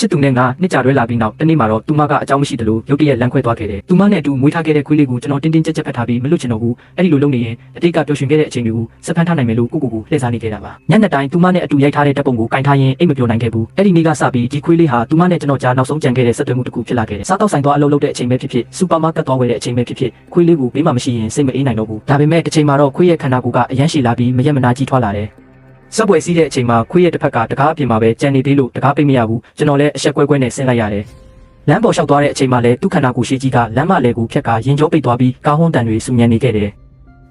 ချစ်သူနဲ့ငါနှစ်ကြာတွဲလာပြီးနောက်တနေ့မှာတော့သူမကအကြောင်းမရှိသလိုရုတ်တရက်လမ်းခွဲသွားခဲ့တယ်သူမနဲ့အတူမွေးထားခဲ့တဲ့ခွေးလေးကိုကျွန်တော်တင်းတင်းကြပ်ကြပ်ဖတ်ထားပြီးမလွတ်ချင်တော့ဘူးအဲ့ဒီလိုလုပ်နေရင်အတိတ်ကပျော်ရွှင်ခဲ့တဲ့အချိန်တွေကိုစက်ဖန်ထားနိုင်မယ်လို့ကိုလှည့်စားနေခဲ့တာပါညနေတိုင်းသူမနဲ့အတူရိုက်ထားတဲ့တပ်ပုံကိုကင်ထားရင်အိတ်မပြောနိုင်ခဲ့ဘူးအဲ့ဒီနေ့ကစပြီးဒီခွေးလေးဟာသူမနဲ့ကျွန်တော်ကြားနောက်ဆုံးကြံခဲ့တဲ့ဆက်သွယ်မှုတစ်ခုဖြစ်လာခဲ့တယ်စားတောက်ဆိုင်သွားအလုပ်လုပ်တဲ့အချိန်ပဲဖြစ်ဖြစ်စူပါမားကတ်သွားဝယ်တဲ့အချိန်ပဲဖြစ်ဖြစ်ခွေးလေးကိုဘေးမှာမရှိရင်စိတ်မအေးနိုင်တော့ဘူးဒါပေမဲ့တစ်ချိန်မှာတော့ခွေးရဲ့ခန္ဓာကိုယ်ကအယမ်းရှည်လာပြီးမရက်မနာကြီးထွားလာတယ်စက်ပွဲစီးတဲ့အချိန်မှာခွေးရဲ့တစ်ဖက်ကတကားအပြင်မှာပဲကြံနေသေးလို့တကားပိတ်မရဘူးကျွန်တော်လည်းအဆက်ကွဲကွဲနဲ့ဆင်းလိုက်ရတယ်လမ်းပေါ်လျှောက်သွားတဲ့အချိန်မှာလည်းသူ့ခန္ဓာကိုယ်ရှိကြီးကလမ်းမလဲကိုဖြတ်ကာရင်ကြောပိတ်သွားပြီးကားဟွန်းတန်တွေဆူညံနေခဲ့တယ်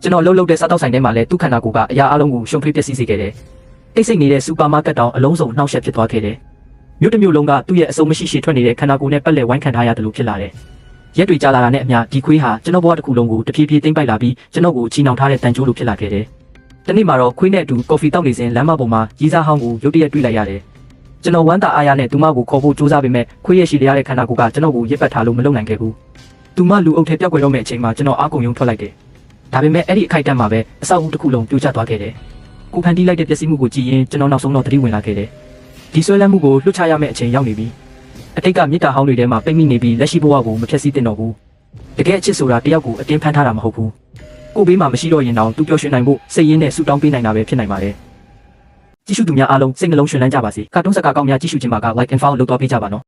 ကျွန်တော်လှုပ်လှုပ်တဲ့စားတောက်ဆိုင်ထဲမှာလည်းသူ့ခန္ဓာကိုယ်ကအရာအလုံးကိုရှုံထွေးပျက်စီးစေခဲ့တယ်တိတ်ဆိတ်နေတဲ့စူပါမားကတ်တောင်အလုံးစုံနှောက်ယှက်ဖြစ်သွားခဲ့တယ်မြို့တစ်မြို့လုံးကသူ့ရဲ့အစုံမရှိရှိထွက်နေတဲ့ခန္ဓာကိုယ်နဲ့ပတ်လက်ဝိုင်းခံထားရတယ်လို့ဖြစ်လာတယ်ရက်တွေကြာလာတာနဲ့အမျှဒီခွေးဟာကျွန်တော်ဘဝတစ်ခုလုံးကိုတဖြည်းဖြည်းသိမ့်ပိုက်လာပြီးကျွန်တော်ကိုချီနှောင်ထားတဲ့တန်ကြိုးလိုဖြစ်လာခဲ့တယ်တနေ့မှာတော့ခွေးနဲ့အတူကော်ဖီတောက်နေစဉ်လမ်းမပေါ်မှာကြီးစားဟောင်းကိုရုတ်တရက်တွေ့လိုက်ရတယ်ကျွန်တော်ဝမ်းသာအားရနဲ့သူမကိုခေါ်ဖို့ကြိုးစားပေမဲ့ခွေးရဲ့ရှိလျားတဲ့ခန္ဓာကိုယ်ကကျွန်တော်ကိုရစ်ပတ်ထားလို့မလုပ်နိုင်ခဲ့ဘူးသူမလူအုပ်ထဲပြောက်ွယ်တော့မယ့်အချိန်မှာကျွန်တော်အားကုန်ရုံထွက်လိုက်တယ်ဒါပေမဲ့အဲ့ဒီအခိုက်အတန့်မှာပဲအဆောက်အဦတစ်ခုလုံးပြိုကျသွားခဲ့တယ်ကိုဖန်တီးလိုက်တဲ့ပျက်စီးမှုကိုကြည့်ရင်ကျွန်တော်နောက်ဆုံးတော့သတိဝင်လာခဲ့တယ်ဒီဆွဲလန်းမှုကိုလွှတ်ချရမယ့်အချိန်ရောက်နေပြီအတိတ်ကမြစ်တာဟောင်းတွေထဲမှာပိတ်မိနေပြီးလက်ရှိဘဝကိုမဖျက်ဆီးသင့်တော့ဘူးတကယ်အချစ်ဆိုတာတယောက်ကိုအတင်းဖန်ထားတာမဟုတ်ဘူးကိုဘေးမှာမရှိတော့ရင်တော့သူပျော်ရွှင်နိုင်ဖို့စိတ်ရင်းနဲ့ဆူတောင်းပေးနိုင်တာပဲဖြစ်နိုင်ပါတယ်ကြည့်ရှုသူများအားလုံးစိတ်နှလုံးရွှင်လန်းကြပါစေကာတွန်းစကားကောင်းများကြည့်ရှုခြင်းမှာက like and follow လုပ်သွားပေးကြပါနော်